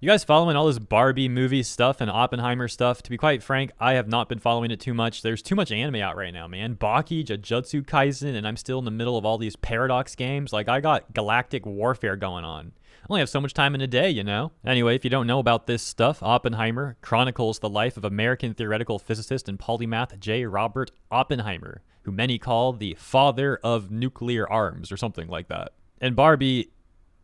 You guys following all this Barbie movie stuff and Oppenheimer stuff? To be quite frank, I have not been following it too much. There's too much anime out right now, man. Baki, Jujutsu Kaisen, and I'm still in the middle of all these Paradox games. Like, I got galactic warfare going on. I only have so much time in a day, you know? Anyway, if you don't know about this stuff, Oppenheimer chronicles the life of American theoretical physicist and polymath J. Robert Oppenheimer, who many call the father of nuclear arms or something like that. And Barbie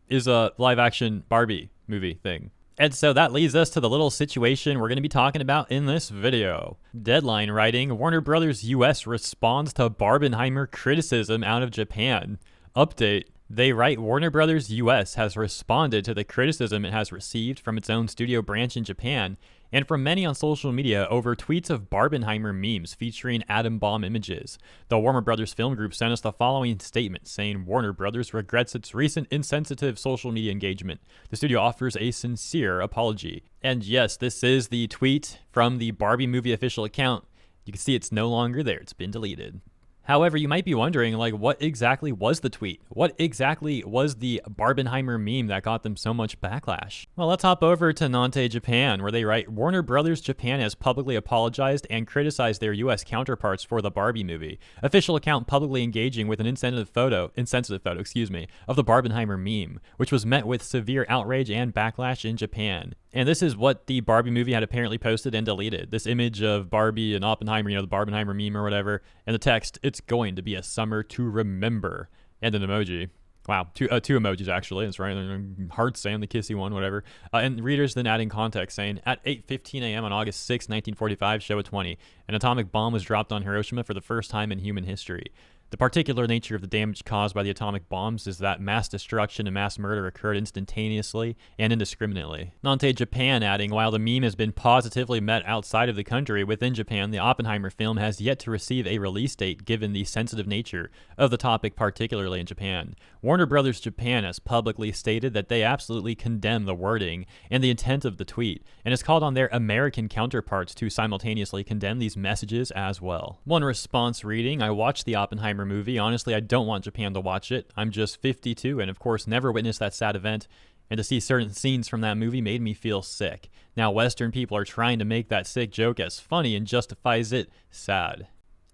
is a live-action Barbie movie thing. And so that leads us to the little situation we're going to be talking about in this video. Deadline writing, Warner Bros. U.S. responds to Barbenheimer criticism out of Japan. Update. They write Warner Bros. U.S. has responded to the criticism it has received from its own studio branch in Japan and from many on social media over tweets of Barbenheimer memes featuring atom bomb images. The Warner Bros. Film Group sent us the following statement saying Warner Bros. Regrets its recent insensitive social media engagement. The studio offers a sincere apology. And yes, this is the tweet from the Barbie movie official account. You can see it's no longer there. It's been deleted. However, you might be wondering, like, what exactly was the tweet? What exactly was the Barbenheimer meme that got them so much backlash? Well, let's hop over to Nante Japan, where they write, Warner Brothers Japan has publicly apologized and criticized their U.S. counterparts for the Barbie movie. Official account publicly engaging with an insensitive photo, of the Barbenheimer meme, which was met with severe outrage and backlash in Japan. And this is what the Barbie movie had apparently posted and deleted. This image of Barbie and Oppenheimer, you know, the Barbenheimer meme or whatever, and the text, it's going to be a summer to remember. And an emoji. Wow, two emojis actually, that's right. Hearts and the kissy one, whatever. And readers then adding context saying, at 8:15 a.m. on August 6, 1945, Showa 20, an atomic bomb was dropped on Hiroshima for the first time in human history. The particular nature of the damage caused by the atomic bombs is that mass destruction and mass murder occurred instantaneously and indiscriminately. Nante Japan adding, while the meme has been positively met outside of the country, within Japan, the Oppenheimer film has yet to receive a release date given the sensitive nature of the topic, particularly in Japan. Warner Bros. Japan has publicly stated that they absolutely condemn the wording and the intent of the tweet, and has called on their American counterparts to simultaneously condemn these messages as well. One response reading, I watched the Oppenheimer movie. Honestly, I don't want Japan to watch it. I'm just 52 and of course never witnessed that sad event, and to see certain scenes from that movie made me feel sick. Now Western people are trying to make that sick joke as funny and justifies it sad.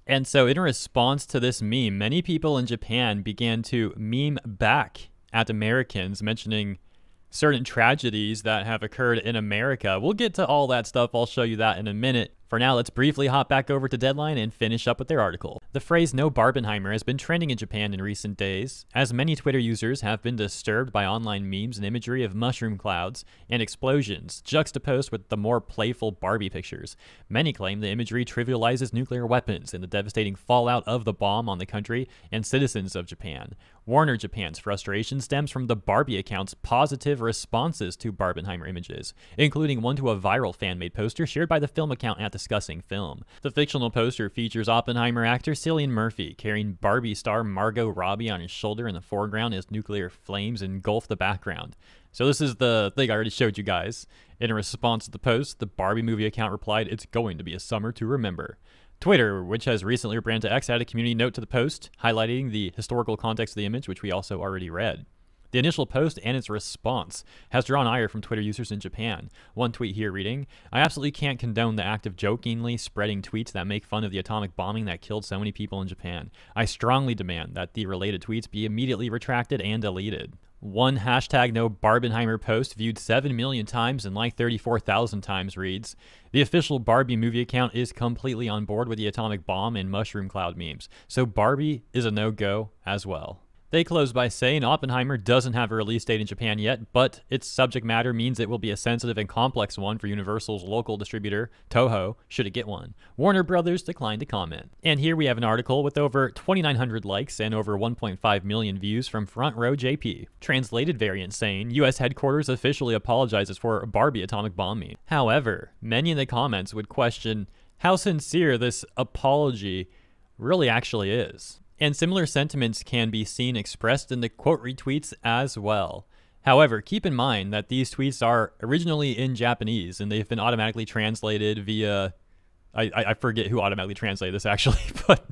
And so in response to this meme, many people in Japan began to meme back at Americans, mentioning certain tragedies that have occurred in America. We'll get to all that stuff. I'll show you that in a minute. For now, let's briefly hop back over to Deadline and finish up with their article. The phrase "no Barbenheimer" has been trending in Japan in recent days, as many Twitter users have been disturbed by online memes and imagery of mushroom clouds and explosions, juxtaposed with the more playful Barbie pictures. Many claim the imagery trivializes nuclear weapons and the devastating fallout of the bomb on the country and citizens of Japan. Warner Japan's frustration stems from the Barbie account's positive responses to Barbenheimer images, including one to a viral fan-made poster shared by the film account at discussing film. The fictional poster features Oppenheimer actor Cillian Murphy carrying Barbie star Margot Robbie on his shoulder in the foreground as nuclear flames engulf the background. So this is the thing I already showed you guys. In response to the post, the Barbie movie account replied, "It's going to be a summer to remember." Twitter, which has recently rebranded to X, added a community note to the post, highlighting the historical context of the image, which we also already read. The initial post and its response has drawn ire from Twitter users in Japan. One tweet here reading, I absolutely can't condone the act of jokingly spreading tweets that make fun of the atomic bombing that killed so many people in Japan. I strongly demand that the related tweets be immediately retracted and deleted. One hashtag no Barbenheimer post viewed 7 million times and liked 34,000 times reads, the official Barbie movie account is completely on board with the atomic bomb and mushroom cloud memes, so Barbie is a no-go as well. They close by saying Oppenheimer doesn't have a release date in Japan yet, but its subject matter means it will be a sensitive and complex one for Universal's local distributor, Toho, should it get one. Warner Brothers declined to comment. And here we have an article with over 2,900 likes and over 1.5 million views from Front Row JP. Translated variant saying, U.S. headquarters officially apologizes for Barbie atomic bomb meme. However, many in the comments would question how sincere this apology really actually is. And similar sentiments can be seen expressed in the quote retweets as well. However, keep in mind that these tweets are originally in Japanese and they've been automatically translated via, I forget who automatically translated this actually, but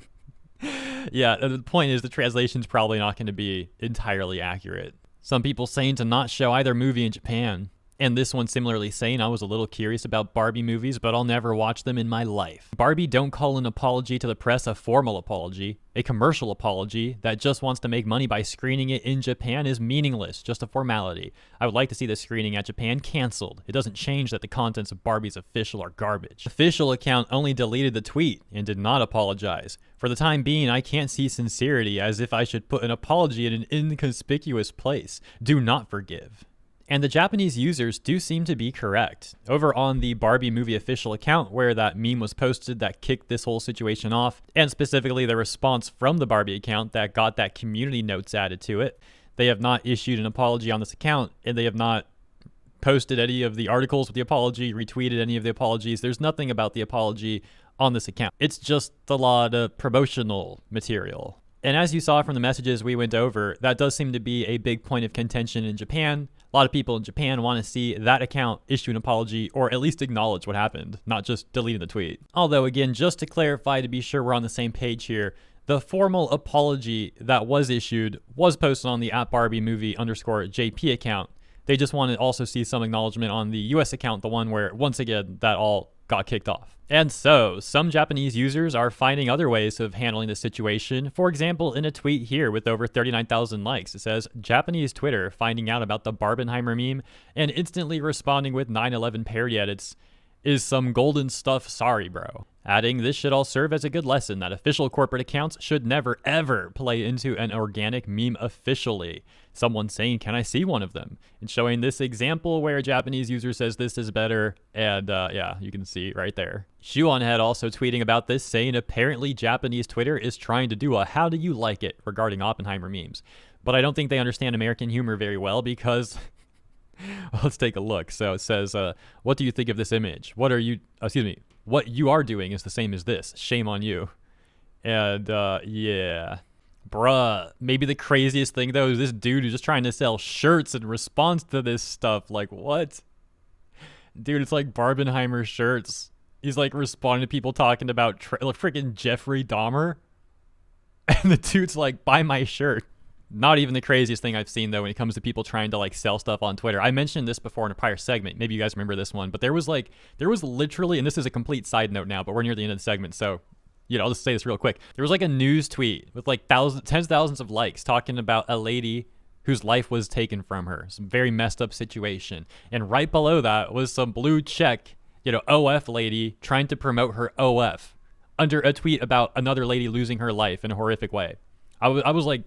yeah, the point is the translation's probably not going to be entirely accurate. Some people saying to not show either movie in Japan. And this one similarly saying, I was a little curious about Barbie movies, but I'll never watch them in my life. Barbie don't call an apology to the press a formal apology. A commercial apology that just wants to make money by screening it in Japan is meaningless, just a formality. I would like to see the screening at Japan canceled. It doesn't change that the contents of Barbie's official are garbage. Official account only deleted the tweet and did not apologize. For the time being, I can't see Sincerity as if I should put an apology in an inconspicuous place. Do not forgive. And the Japanese users do seem to be correct. Over on the Barbie movie official account where that meme was posted that kicked this whole situation off, and specifically the response from the Barbie account that got that community notes added to it, they have not issued an apology on this account, and they have not posted any of the articles with the apology, retweeted any of the apologies. There's nothing about the apology on this account. It's just a lot of promotional material. And as you saw from the messages we went over, that does seem to be a big point of contention in Japan. A lot of people in Japan want to see that account issue an apology or at least acknowledge what happened, not just deleting the tweet. Although, again, just to clarify to be sure we're on the same page here, the formal apology that was issued was posted on the @BarbieMovie_JP account. They just want to also see some acknowledgement on the US account, the one where, once again, that all got kicked off. And so, some Japanese users are finding other ways of handling the situation. For example, in a tweet here with over 39,000 likes, it says, Japanese Twitter finding out about the Barbenheimer meme and instantly responding with 9/11 parody edits is some golden stuff, sorry bro. Adding, this should all serve as a good lesson that official corporate accounts should never ever play into an organic meme officially. Someone saying, can I see one of them? And showing this example where a Japanese user says this is better, and yeah, you can see right there. Shuonhead also tweeting about this, saying apparently Japanese Twitter is trying to do a how do you like it regarding Oppenheimer memes. But I don't think they understand American humor very well because... Well, let's take a look. So it says, what do you think of this image? What you are doing is the same as this. Shame on you. And yeah. Bruh. Maybe the craziest thing, though, is this dude who's just trying to sell shirts in response to this stuff. Like, what? Dude, it's like Barbenheimer shirts. He's like responding to people talking about freaking Jeffrey Dahmer. And the dude's like, buy my shirt. Not even the craziest thing I've seen, though, when it comes to people trying to like sell stuff on Twitter. I mentioned this before in a prior segment. Maybe you guys remember this one, but there was literally, and this is a complete side note now, but we're near the end of the segment, so I'll just say this real quick. There was like a news tweet with like tens of thousands of likes talking about a lady whose life was taken from her. Some very messed up situation. And right below that was some blue check, OF lady trying to promote her OF under a tweet about another lady losing her life in a horrific way. I was like,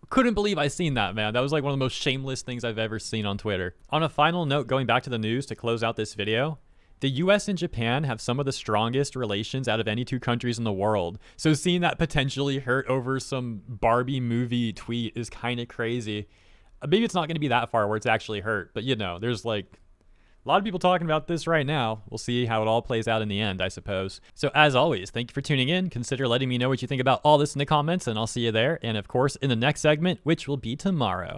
couldn't believe I seen that, man. That was like one of the most shameless things I've ever seen on Twitter. On a final note, going back to the news to close out this video, the US and Japan have some of the strongest relations out of any two countries in the world. So seeing that potentially hurt over some Barbie movie tweet is kind of crazy. Maybe it's not going to be that far where it's actually hurt, but there's like a lot of people talking about this right now. We'll see how it all plays out in the end, I suppose. So as always, thank you for tuning in. Consider letting me know what you think about all this in the comments, and I'll see you there. And of course, in the next segment, which will be tomorrow.